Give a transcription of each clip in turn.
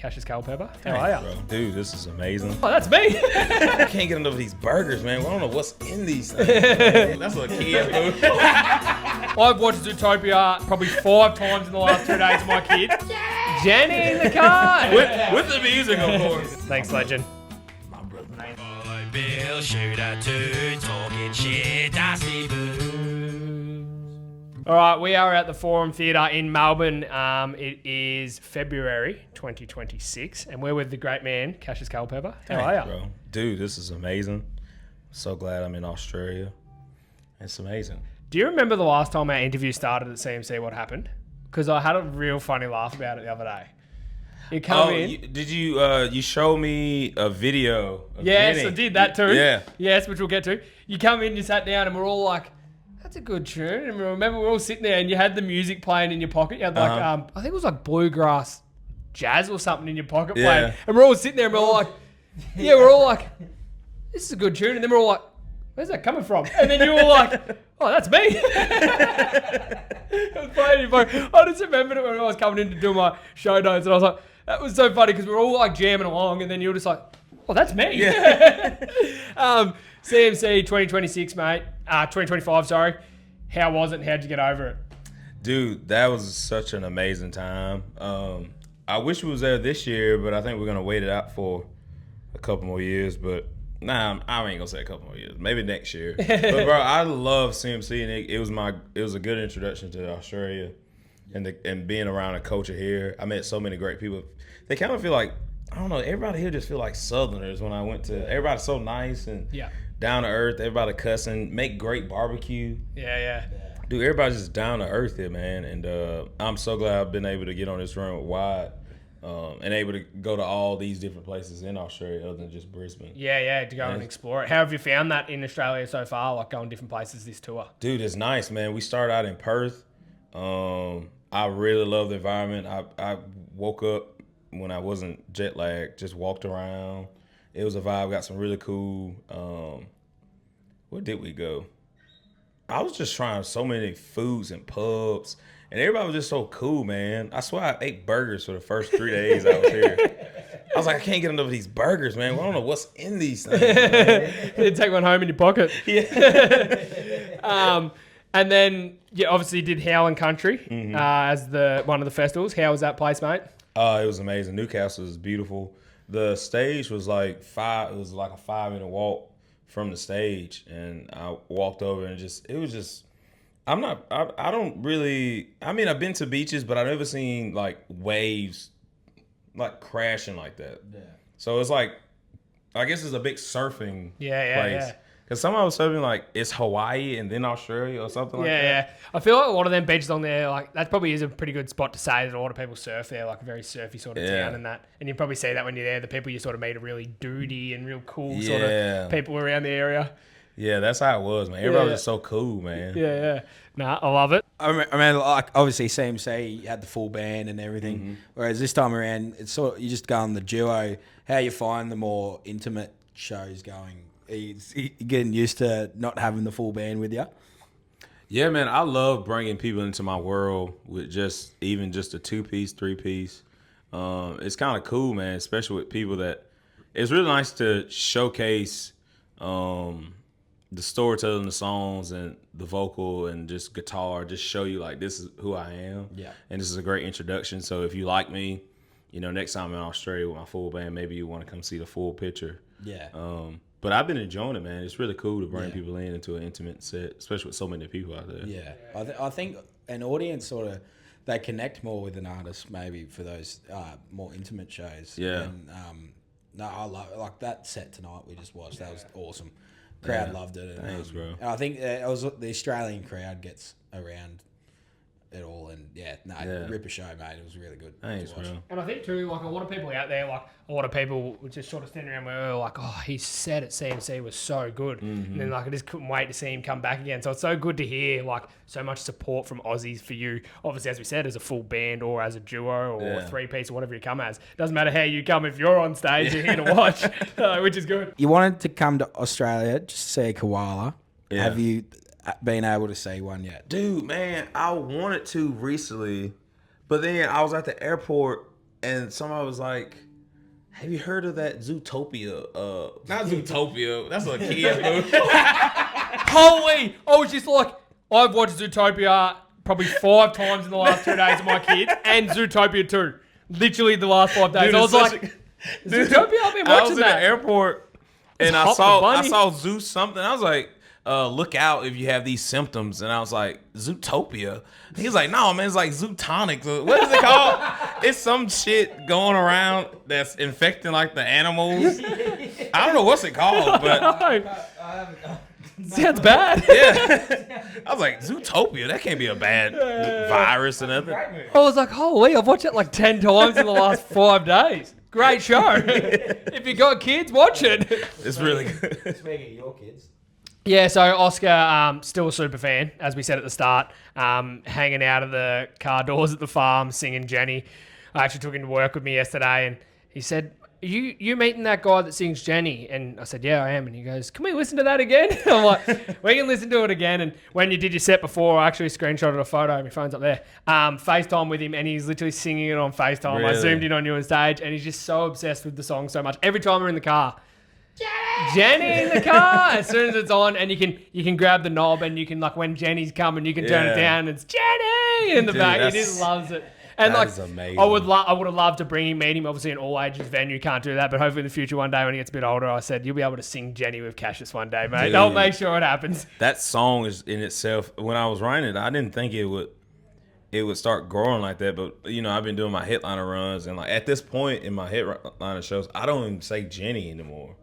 Kashus Culpepper. How are you? Bro. Dude, this is amazing. Oh, that's me. I can't get enough of these burgers, man. I don't know what's in these things. Man. That's what kid food. I've watched Zootopia probably 5 times in the last 2 days with my kids. Yeah. Jenny in the car. with the music, of course. Thanks, legend. My brother. Boy, Bill Shooter 2, talking shit, dusty boo. All right, we are at the Forum Theatre in Melbourne. It is February 2026, and we're with the great man, Kashus Culpepper. How are you? Bro. Dude, this is amazing. So glad I'm in Australia. It's amazing. Do you remember the last time our interview started at CMC, what happened? Because I had a real funny laugh about it the other day. You come in. Did you show me a video of Yes, Jenny? I did that too. Yeah. Yes, which we'll get to. You come in, you sat down, and we're all like, that's a good tune. And remember, we were all sitting there, and you had the music playing in your pocket. You had like, I think it was like bluegrass jazz or something in your pocket playing. And we're all sitting there, and we're all like, this is a good tune. And then we're all like, where's that coming from? And then you were like, oh, that's me. It was playing in your pocket. I just remembered it when I was coming in to do my show notes, and I was like, that was so funny because we were all like jamming along, and then you were just like, oh, that's me. Yeah. CMC 2026, mate. 2025, sorry. How was it and how'd you get over it? Dude, that was such an amazing time. I wish we was there this year, but I think we're going to wait it out for a couple more years. But nah, I ain't going to say a couple more years. Maybe next year. But, bro, I love CMC, and it was a good introduction to Australia and being around the culture here. I met so many great people. They kind of feel like, I don't know, everybody here just feel like Southerners when I went to. Everybody's so nice and down to earth. Everybody cussing, make great barbecue. Yeah. Dude, everybody's just down to earth here, man. And I'm so glad I've been able to get on this run with Wyatt and able to go to all these different places in Australia other than just Brisbane. Yeah, to go and explore it. How have you found that in Australia so far, like going different places this tour? Dude, it's nice, man. We started out in Perth. I really love the environment. I woke up when I wasn't jet lagged, just walked around. It was a vibe. Got some really cool. Where did we go? I was just trying so many foods and pubs, and everybody was just so cool, man. I swear I ate burgers for the first 3 days I was here. I was like, I can't get enough of these burgers, man. I don't know what's in these things. You take one home in your pocket. Yeah. And then you obviously did Howling Country as one of the festivals. How was that place, mate? It was amazing. Newcastle is beautiful. The stage was like it was like a 5-minute walk from the stage, and I walked over and I don't really, I mean, I've been to beaches, but I've never seen like waves like crashing like that. Yeah. So it's like, I guess it's a big surfing place. Yeah. Because someone was surfing like it's Hawaii and then Australia or something like that. Yeah. I feel like a lot of them beaches on there, like that probably is a pretty good spot to say that a lot of people surf there, like a very surfy sort of town and that. And you probably see that when you're there, the people you sort of meet are really duty and real cool sort of people around the area. Yeah, that's how it was, man. Everybody was so cool, man. Yeah. Nah, I love it. I mean, like obviously CMC had the full band and everything, whereas this time around it's sort of, you just go on the duo. How you find the more intimate shows going? Are you getting used to not having the full band with you? Yeah, man, I love bringing people into my world with even just a 2-piece, 3-piece. It's kind of cool, man, especially with people that it's really nice to showcase the storytelling, the songs, and the vocal and just guitar. Just show you like this is who I am. Yeah, and this is a great introduction. So if you like me, next time I'm in Australia with my full band, maybe you want to come see the full picture. Yeah. But I've been enjoying it, man. It's really cool to bring people into an intimate set, especially with so many people out there. Yeah. I think an audience sort of, they connect more with an artist maybe for those more intimate shows. Yeah. And no, I love like that set tonight we just watched. That was awesome. Crowd loved it. And, thanks, bro. And I think it was the Australian crowd gets around it all, and ripper show, mate. It was really good. Thanks, bro. And I think too, like a lot of people out there, like a lot of people were just sort of standing around where like, oh, his set at CMC was so good, and then like I just couldn't wait to see him come back again. So it's so good to hear like so much support from Aussies for you. Obviously, as we said, as a full band or as a duo or 3-piece or whatever you come as, doesn't matter how you come. If you're on stage, you're here to watch, which is good. You wanted to come to Australia just to see a koala. Yeah. Have you been able to see one yet? Dude, man, I wanted to recently, but then I was at the airport and somebody was like, "Have you heard of that Zootopia?" Not Zootopia. That's a kid's movie. Holy! I was just like, I've watched Zootopia probably 5 times in the last 2 days of my kids, and Zootopia 2. Literally the last 5 days. Dude, I was like, Zootopia, I've been watching I was in that. the airport and I Hop the saw Bunny. Zeus something. I was like, look out if you have these symptoms. And I was like, Zootopia. He was like, no, man, it's like Zootonic. What is it called? It's some shit going around that's infecting like the animals. I don't know what's it called, but Sounds bad. yeah. I was like, Zootopia, that can't be a bad virus or nothing. I was like, holy, I've watched it like 10 times in the last 5 days. Great show. If you got kids, watch it. It's really good. Speaking of your kids. Yeah, so Oscar, still a super fan, as we said at the start, hanging out of the car doors at the farm, singing Jenny. I actually took him to work with me yesterday, and he said, you meeting that guy that sings Jenny? And I said, yeah, I am. And he goes, can we listen to that again? I'm like, we can listen to it again. And when you did your set before, I actually screenshotted a photo. My phone's up there. FaceTime with him, and he's literally singing it on FaceTime. I Really? zoomed in on you on stage, and he's just so obsessed with the song so much. Every time we're in the car, Jenny in the car. As soon as it's on, and you can grab the knob, and you can, like, when Jenny's coming, you can turn it Yeah. down, and it's Jenny in the Dude, back. He that's- just loves it. And that like, is amazing. I would have loved to bring him, meet him. Obviously, an all ages venue, can't do that. But hopefully, in the future, one day when he gets a bit older, I said you'll be able to sing Jenny with Kashus one day, mate. Dude. I'll make sure it happens. That song is in itself. When I was writing it, I didn't think it would start growing like that. But you know, I've been doing my headliner runs, and like at this point in my headliner shows, I don't even say Jenny anymore.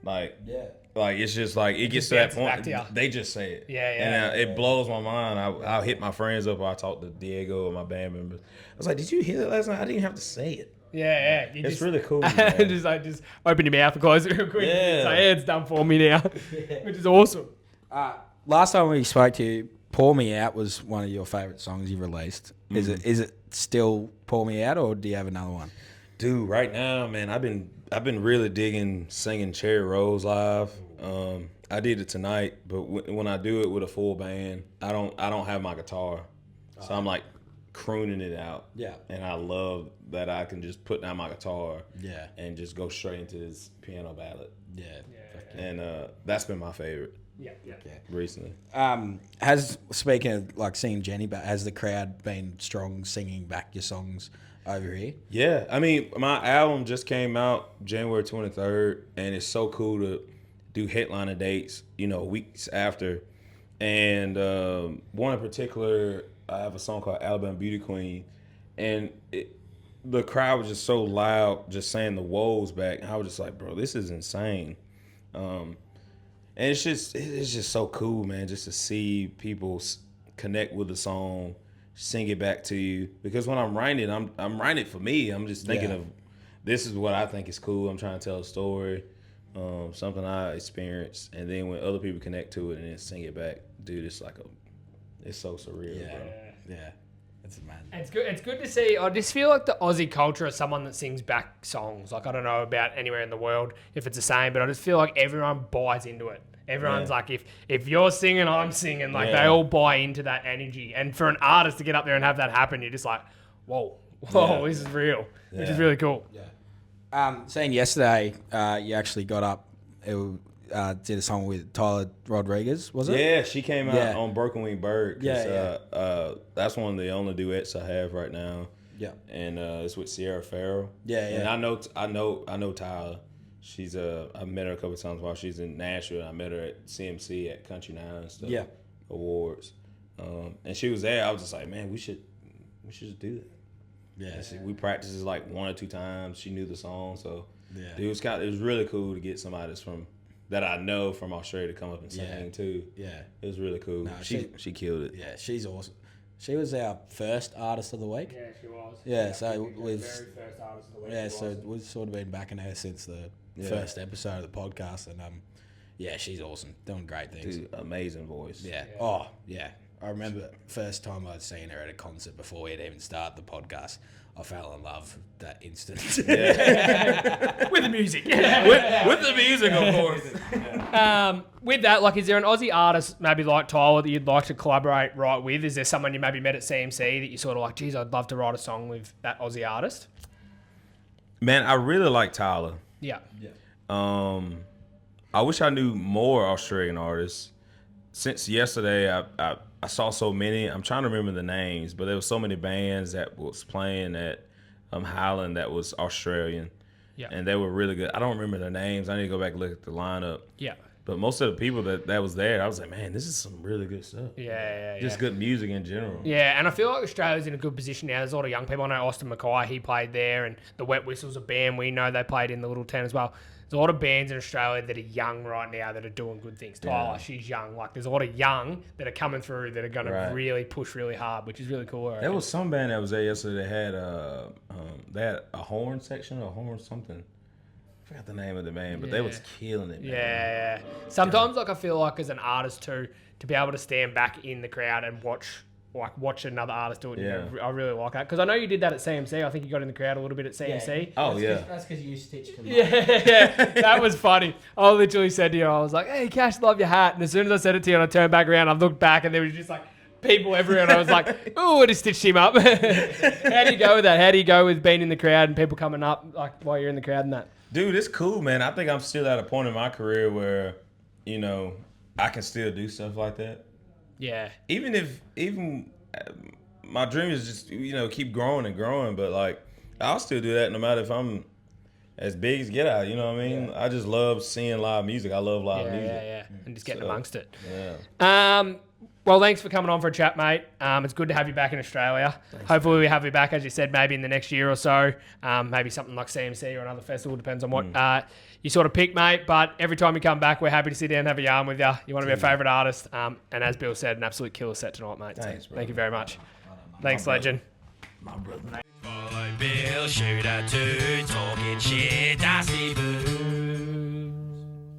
Like, Yeah. like it's just like it gets just to that bounces back to ya. point. They just say it. Yeah, yeah. And it blows my mind. I'll hit my friends up. Or I talk to Diego or my band members. I was like, "Did you hear that last night? I didn't have to say it." Yeah. You It's just, really cool. man. just open your mouth and close it real quick. Yeah. Say, it's done for me now, which is awesome. Last time we spoke to you, "Pour Me Out" was one of your favourite songs you released. Is it still "Pour Me Out" or do you have another one? Dude, right now, man, I've been really digging singing Cherry Rose live. I did it tonight, but when I do it with a full band, I don't have my guitar, so I'm like crooning it out. Yeah. And I love that I can just put down my guitar. Yeah. And just go straight into this piano ballad, Yeah. and that's been my favorite Yeah. recently. Speaking of like singing Jenny, but has the crowd been strong singing back your songs over here? Yeah, I mean, my album just came out January 23rd, and it's so cool to do headliner dates, you know, weeks after. And one in particular, I have a song called Alabama Beauty Queen, and the crowd was just so loud, just saying the woes back. And I was just like, bro, this is insane. And it's just so cool, man, just to see people connect with the song, sing it back to you. Because when I'm writing it, I'm writing it for me. I'm just thinking of this is what I think is cool. I'm trying to tell a story, something I experienced, and then when other people connect to it and then sing it back, dude, it's so surreal, bro. Yeah. It's mad. It's good. It's good to see. I just feel like the Aussie culture is someone that sings back songs. Like, I don't know about anywhere in the world if it's the same, but I just feel like everyone buys into it. Everyone's Yeah. like, if you're singing, I'm singing. Like, Yeah. they all buy into that energy. And for an artist to get up there and have that happen, you're just like, whoa, Yeah. this is real, which is Yeah. really cool. Saying yesterday, you actually got up, did a song with Tyler Rodriguez, was it? Yeah, she came out Yeah. on Broken Wing Bird. 'Cause, Yeah, that's one of the only duets I have right now. Yeah. And it's with Sierra Farrell. Yeah, And yeah. I know Tyler. She's I met her a couple times while she's in Nashville. I met her at CMC at Country Nine and stuff. Yeah. Awards. And she was there. I was just like, man, we should just do that. Yeah. We practiced it like 1 or 2 times. She knew the song, so Yeah. it was really cool to get somebody that's that I know from Australia to come up and sing Yeah. too. Yeah. It was really cool. No, She killed it. Yeah, she's awesome. She was our first artist of the week. Yeah, she was. Yeah, so we've first artist of the week. yeah, so we've sort of been backing her since the first episode of the podcast, and yeah, she's awesome, doing great things. Dude, amazing voice. Yeah. Oh, yeah. I remember first time I'd seen her at a concert before we had even started the podcast. I fell in love that instant. with the music. With the music, of course. With that, like, is there an Aussie artist maybe like Tyler that you'd like to collaborate right with? Is there someone you maybe met at CMC that you sort of like, geez, I'd love to write a song with that Aussie artist? Man, I really like Tyler. Yeah. I wish I knew more Australian artists. Since yesterday, I saw so many. I'm trying to remember the names, but there were so many bands that was playing at Highland that was Australian. Yeah. And they were really good. I don't remember their names. I need to go back and look at the lineup. Yeah. But most of the people that was there, I was like, man, this is some really good stuff. Yeah. Just good music in general. Yeah, and I feel like Australia's in a good position now. There's a lot of young people. I know Austin Mackay, he played there, and the Wet Whistles, a band we know, they played in the Little Tent as well. There's a lot of bands in Australia that are young right now that are doing good things. Tyler, she's young. Like, there's a lot of young that are coming through that are going to really push really hard, which is really cool. There was some band that was there yesterday that had a horn section or a horn something. I forgot the name of the band, but they was killing it, man. Yeah. Sometimes, like, I feel like as an artist too, to be able to stand back in the crowd and watch another artist do it. Yeah. I really like that because I know you did that at CMC. I think you got in the crowd a little bit at CMC. Yeah. Oh, yeah. That's because you stitched them. Yeah, that was funny. I literally said to you, I was like, "Hey, Cash, love your hat." And as soon as I said it to you, and I turned back around, I looked back, and there was just like people everywhere, and I was like, "Oh, I just stitched him up." How do you go with that? How do you go with being in the crowd and people coming up like while you're in the crowd and that? Dude, it's cool, man. I think I'm still at a point in my career where, I can still do stuff like that. Yeah. My dream is just, keep growing and growing, but like, I'll still do that no matter if I'm as big as Get Out, you know what I mean? Yeah. I just love seeing live music. I love live music. Yeah. And just getting amongst it. Yeah. Well, thanks for coming on for a chat, mate. It's good to have you back in Australia. Thanks, hopefully we have you back, as you said, maybe in the next year or so. Maybe something like CMC or another festival, depends on what you sort of pick, mate. But every time you come back, we're happy to sit down and have a yarn with you. You want to be a favourite artist. And as Bill said, an absolute killer set tonight, mate. Thanks, so, thank you very much. Thanks, legend. Follow Bill Shooter 2, talking shit, dusty